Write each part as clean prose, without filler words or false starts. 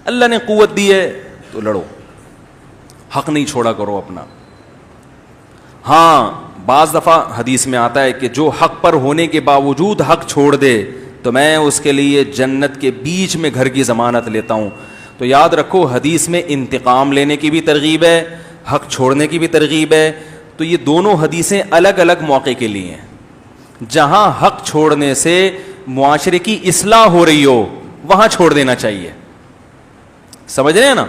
اللہ نے قوت دی ہے تو لڑو, حق نہیں چھوڑا کرو اپنا. ہاں بعض دفعہ حدیث میں آتا ہے کہ جو حق پر ہونے کے باوجود حق چھوڑ دے تو میں اس کے لیے جنت کے بیچ میں گھر کی ضمانت لیتا ہوں. تو یاد رکھو حدیث میں انتقام لینے کی بھی ترغیب ہے, حق چھوڑنے کی بھی ترغیب ہے. تو یہ دونوں حدیثیں الگ الگ موقع کے لیے ہیں. جہاں حق چھوڑنے سے معاشرے کی اصلاح ہو رہی ہو وہاں چھوڑ دینا چاہیے, سمجھ رہے ہیں نا.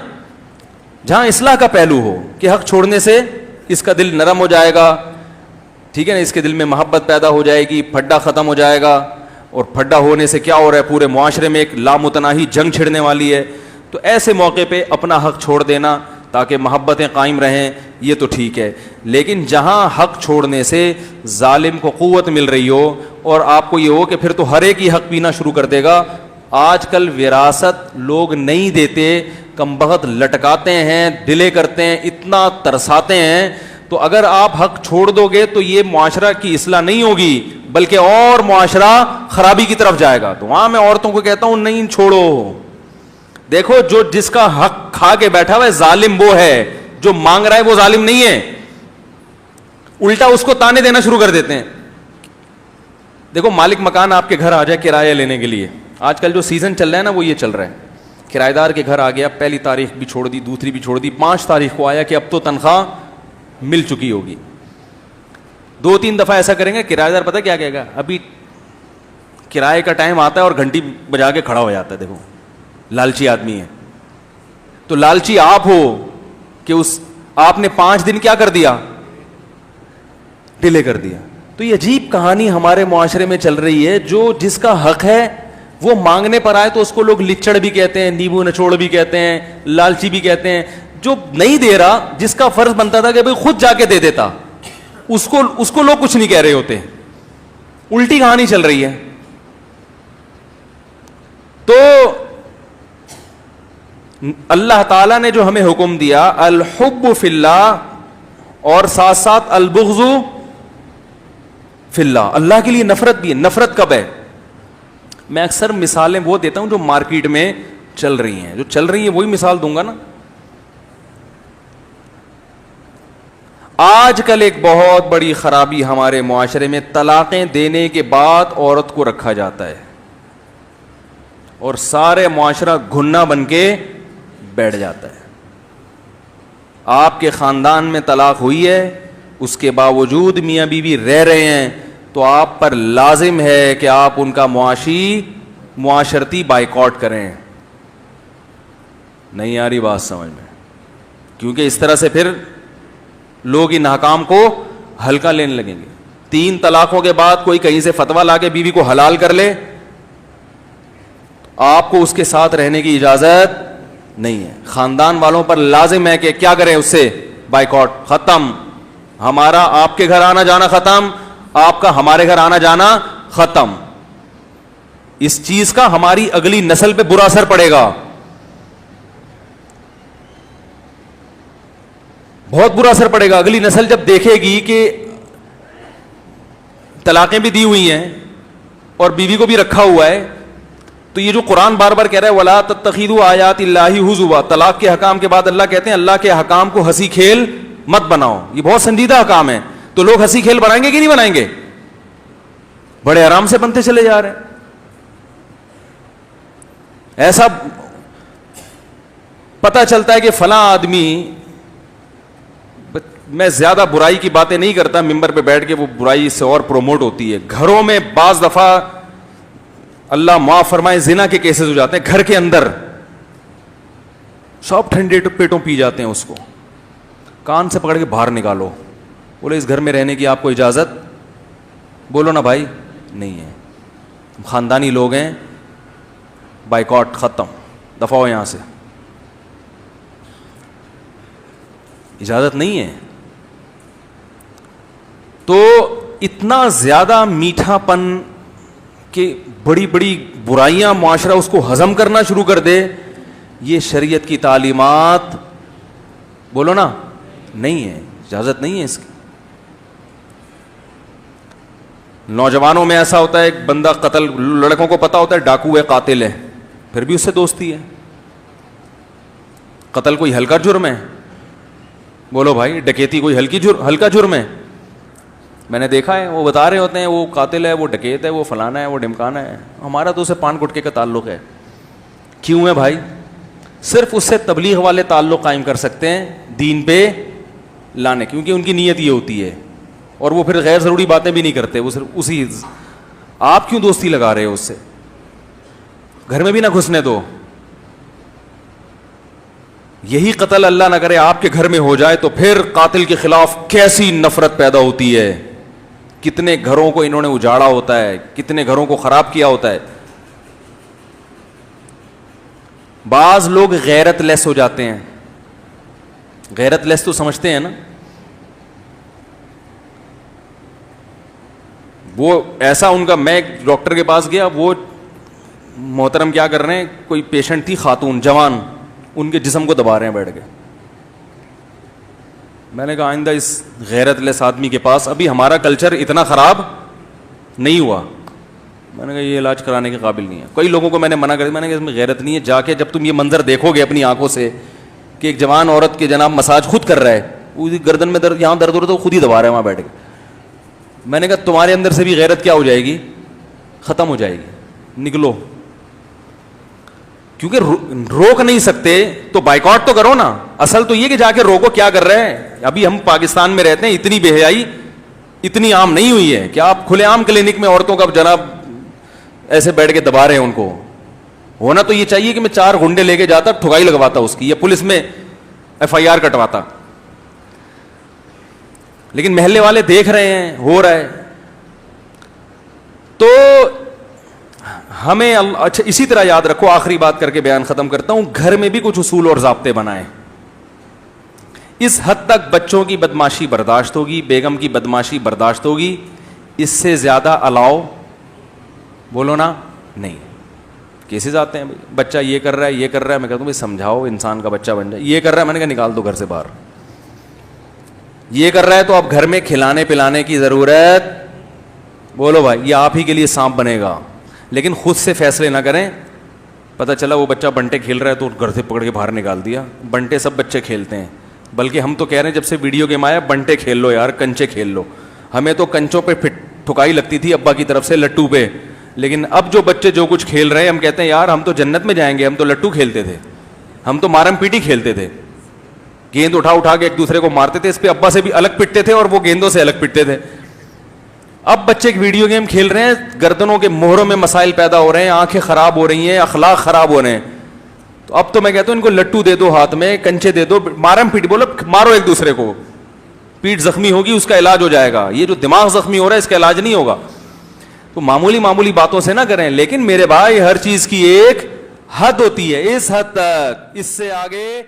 جہاں اصلاح کا پہلو ہو کہ حق چھوڑنے سے اس کا دل نرم ہو جائے گا, ٹھیک ہے نا, اس کے دل میں محبت پیدا ہو جائے گی, پھڈا ختم ہو جائے گا. اور پھڈا ہونے سے کیا ہو رہا ہے, پورے معاشرے میں ایک لامتناہی جنگ چھڑنے والی ہے. تو ایسے موقع پہ اپنا حق چھوڑ دینا تاکہ محبتیں قائم رہیں, یہ تو ٹھیک ہے. لیکن جہاں حق چھوڑنے سے ظالم کو قوت مل رہی ہو اور آپ کو یہ ہو کہ پھر تو ہر ایک ہی حق پینا شروع کر دے گا. آج کل وراثت لوگ نہیں دیتے, کم بخت لٹکاتے ہیں, ڈیلے کرتے ہیں, اتنا ترساتے ہیں. تو اگر آپ حق چھوڑ دو گے تو یہ معاشرہ کی اصلاح نہیں ہوگی بلکہ اور معاشرہ خرابی کی طرف جائے گا. تو وہاں میں عورتوں کو کہتا ہوں نہیں چھوڑو. دیکھو جو جس کا حق کھا کے بیٹھا ہوا ہے ظالم وہ ہے, جو مانگ رہا ہے وہ ظالم نہیں ہے. الٹا اس کو تانے دینا شروع کر دیتے ہیں. دیکھو مالک مکان آپ کے گھر آ جائے کرایہ لینے کے لیے, آج کل جو سیزن چل رہا ہے نا وہ یہ چل رہا ہے, کرایہ دار کے گھر آ گیا, پہلی تاریخ بھی چھوڑ دی, دوسری بھی چھوڑ دی, 5 تاریخ کو آیا کہ اب تو تنخواہ مل چکی ہوگی. 2-3 دفعہ ایسا کریں گے, کرایہ دار پتہ کیا کہے گا, ابھی کرائے کا ٹائم آتا ہے اور گھنٹی بجا کے کھڑا ہو جاتا ہے. دیکھو لالچی آدمی ہے. تو لالچی آپ ہو کہ آپ نے 5 دن کیا کر دیا, ڈیلے کر دیا. تو یہ عجیب کہانی ہمارے معاشرے میں چل رہی ہے. جو جس کا حق ہے وہ مانگنے پر آئے تو اس کو لوگ لچڑ بھی کہتے ہیں, نیبو نچوڑ بھی کہتے ہیں, لالچی بھی کہتے ہیں. جو نہیں دے رہا, جس کا فرض بنتا تھا کہ بھئی خود جا کے دے دیتا, اس کو لوگ کچھ نہیں کہہ رہے ہوتے. الٹی کہانی چل رہی ہے. تو اللہ تعالیٰ نے جو ہمیں حکم دیا الحب فی اللہ اور ساتھ ساتھ البغض فی اللہ, اللہ کے لیے نفرت بھی ہے. نفرت کب ہے؟ میں اکثر مثالیں وہ دیتا ہوں جو مارکیٹ میں چل رہی ہیں, جو چل رہی ہیں وہی مثال دوں گا نا. آج کل ایک بہت بڑی خرابی ہمارے معاشرے میں, طلاقیں دینے کے بعد عورت کو رکھا جاتا ہے اور سارے معاشرہ گھنا بن کے بیٹھ جاتا ہے. آپ کے خاندان میں طلاق ہوئی ہے, اس کے باوجود میاں بیوی رہ رہے ہیں, تو آپ پر لازم ہے کہ آپ ان کا معاشرتی بائیکاٹ کریں. نہیں آ رہی بات سمجھ میں؟ کیونکہ اس طرح سے پھر لوگ ان حکام کو ہلکا لینے لگیں گے. 3 طلاقوں کے بعد کوئی کہیں سے فتویٰ لا کے بیوی کو حلال کر لے, آپ کو اس کے ساتھ رہنے کی اجازت نہیں ہے. خاندان والوں پر لازم ہے کہ کیا کریں, اس سے بائیکاٹ ختم. ہمارا آپ کے گھر آنا جانا ختم, آپ کا ہمارے گھر آنا جانا ختم. اس چیز کا ہماری اگلی نسل پہ برا اثر پڑے گا, بہت برا اثر پڑے گا. اگلی نسل جب دیکھے گی کہ طلاقیں بھی دی ہوئی ہیں اور بیوی کو بھی رکھا ہوا ہے, تو یہ جو قرآن بار بار کہہ رہا ہے وَلَا تَتَّخِذُوا آیَاتِ اللَّهِ هُزُوًا, طلاق کے حکام کے بعد اللہ کہتے ہیں اللہ کے حکام کو ہنسی کھیل مت بناؤ. یہ بہت سنجیدہ حکام ہے. تو لوگ ہنسی کھیل بنائیں گے کہ نہیں بنائیں گے؟ بڑے آرام سے بنتے چلے جا رہے ہیں. ایسا پتہ چلتا ہے کہ فلاں آدمی, میں زیادہ برائی کی باتیں نہیں کرتا ممبر پہ بیٹھ کے, وہ برائی سے اور پروموٹ ہوتی ہے. گھروں میں بعض دفعہ اللہ معاف فرمائے زنا کے کیسز ہو جاتے ہیں, گھر کے اندر سب ٹھنڈے پیٹوں پی جاتے ہیں, اس کو کان سے پکڑ کے باہر نکالو, بولے اس گھر میں رہنے کی آپ کو اجازت, بولو نا بھائی نہیں ہے, خاندانی لوگ ہیں, بائیکاٹ ختم, دفع ہو یہاں سے, اجازت نہیں ہے. تو اتنا زیادہ میٹھا پن کہ بڑی بڑی برائیاں معاشرہ اس کو ہضم کرنا شروع کر دے, یہ شریعت کی تعلیمات بولو نا نہیں ہے, اجازت نہیں ہے اس کی. نوجوانوں میں ایسا ہوتا ہے ایک بندہ قتل, لڑکوں کو پتا ہوتا ہے ڈاکو ہے قاتل ہے, پھر بھی اس سے دوستی ہے. قتل کوئی ہلکا جرم ہے؟ بولو بھائی، ڈکیتی کوئی ہلکا جرم ہے؟ میں نے دیکھا ہے، وہ بتا رہے ہوتے ہیں وہ قاتل ہے، وہ ڈکیت ہے، وہ فلانا ہے، وہ ڈمکانا ہے. ہمارا تو اسے پان گٹکے کا تعلق ہے. کیوں ہے بھائی؟ صرف اس سے تبلیغ والے تعلق قائم کر سکتے ہیں دین پہ لانے، کیونکہ ان کی نیت یہ ہوتی ہے، اور وہ پھر غیر ضروری باتیں بھی نہیں کرتے. وہ صرف اسی، آپ کیوں دوستی لگا رہے ہو اس سے؟ گھر میں بھی نہ گھسنے دو. یہی قتل اللہ نہ کرے آپ کے گھر میں ہو جائے تو پھر قاتل کے خلاف کیسی نفرت پیدا ہوتی ہے. کتنے گھروں کو انہوں نے اجاڑا ہوتا ہے، کتنے گھروں کو خراب کیا ہوتا ہے. بعض لوگ غیرت لیس ہو جاتے ہیں. غیرت لیس تو سمجھتے ہیں نا، وہ ایسا ان کا، میں ایک ڈاکٹر کے پاس گیا، وہ محترم کیا کر رہے ہیں، کوئی پیشنٹ تھی خاتون جوان، ان کے جسم کو دبا رہے ہیں بیٹھ کے. میں نے کہا آئندہ اس غیرت لیس آدمی کے پاس، ابھی ہمارا کلچر اتنا خراب نہیں ہوا، میں نے کہا یہ علاج کرانے کے قابل نہیں ہے. کئی لوگوں کو میں نے منع کر دیا، میں نے کہا اس میں غیرت نہیں ہے. جا کے جب تم یہ منظر دیکھو گے اپنی آنکھوں سے کہ ایک جوان عورت کے جناب مساج خود کر رہا ہے، اس گردن میں درد، یہاں درد ہو رہا ہے تو خود ہی دبا رہے ہیں وہاں بیٹھ کے. میں نے کہا تمہارے اندر سے بھی غیرت کیا ہو جائے گی، ختم ہو جائے گی. نکلو، کیونکہ روک نہیں سکتے تو بائیکاٹ تو کرو نا. اصل تو یہ کہ جا کے روکو کیا کر رہے ہیں. ابھی ہم پاکستان میں رہتے ہیں، اتنی بے حیائی اتنی عام نہیں ہوئی ہے کہ آپ کھلے عام کلینک میں عورتوں کا جناب ایسے بیٹھ کے دبا رہے ہیں ان کو. ہونا تو یہ چاہیے کہ میں 4 گنڈے لے کے جاتا، ٹھگائی لگواتا اس کی، یا پولیس میں FIR کٹواتا. لیکن محلے والے دیکھ رہے ہیں ہو رہا ہے تو ہمیں اچھا اسی طرح یاد رکھو. آخری بات کر کے بیان ختم کرتا ہوں، گھر میں بھی کچھ اصول اور ضابطے بنائیں. اس حد تک بچوں کی بدماشی برداشت ہوگی، بیگم کی بدماشی برداشت ہوگی، اس سے زیادہ الاؤ بولو نا نہیں. کیسز آتے ہیں بچہ یہ کر رہا ہے یہ کر رہا ہے، میں کہتا ہوں بھائی سمجھاؤ، انسان کا بچہ بن جائے. یہ کر رہا ہے، میں نے کہا نکال دو گھر سے باہر. یہ کر رہا ہے تو اب گھر میں کھلانے پلانے کی ضرورت، بولو بھائی یہ آپ ہی کے لیے سانپ بنے گا. لیکن خود سے فیصلے نہ کریں. پتہ چلا وہ بچہ بنٹے کھیل رہا ہے تو گھر سے پکڑ کے باہر نکال دیا. بنٹے سب بچے کھیلتے ہیں، بلکہ ہم تو کہہ رہے ہیں جب سے ویڈیو گیم آیا بنٹے کھیل لو یار، کنچے کھیل لو. ہمیں تو کنچوں پہ ٹھکائی لگتی تھی ابا کی طرف سے، لٹو پہ. لیکن اب جو بچے جو کچھ کھیل رہے ہیں ہم کہتے ہیں یار ہم تو جنت میں جائیں گے. ہم تو لٹو کھیلتے تھے، ہم تو مارم پیٹی کھیلتے تھے، گیند اٹھا کے ایک دوسرے کو مارتے تھے. اس پہ ابا سے بھی الگ پٹتے تھے اور وہ گیندوں سے الگ پٹتے تھے. اب بچے ایک ویڈیو گیم کھیل رہے ہیں، گردنوں کے مہروں میں مسائل پیدا ہو رہے ہیں، آنکھیں خراب ہو رہی ہیں، اخلاق خراب ہو رہے ہیں. تو اب تو میں کہتا ہوں ان کو لٹو دے دو ہاتھ میں، کنچے دے دو، مارم پیٹ بولو، مارو ایک دوسرے کو. پیٹ زخمی ہوگی اس کا علاج ہو جائے گا. یہ جو دماغ زخمی ہو رہا ہے اس کا علاج نہیں ہوگا. تو معمولی باتوں سے نہ کریں. لیکن میرے بھائی ہر چیز کی ایک حد ہوتی ہے، اس حد تک، اس سے آگے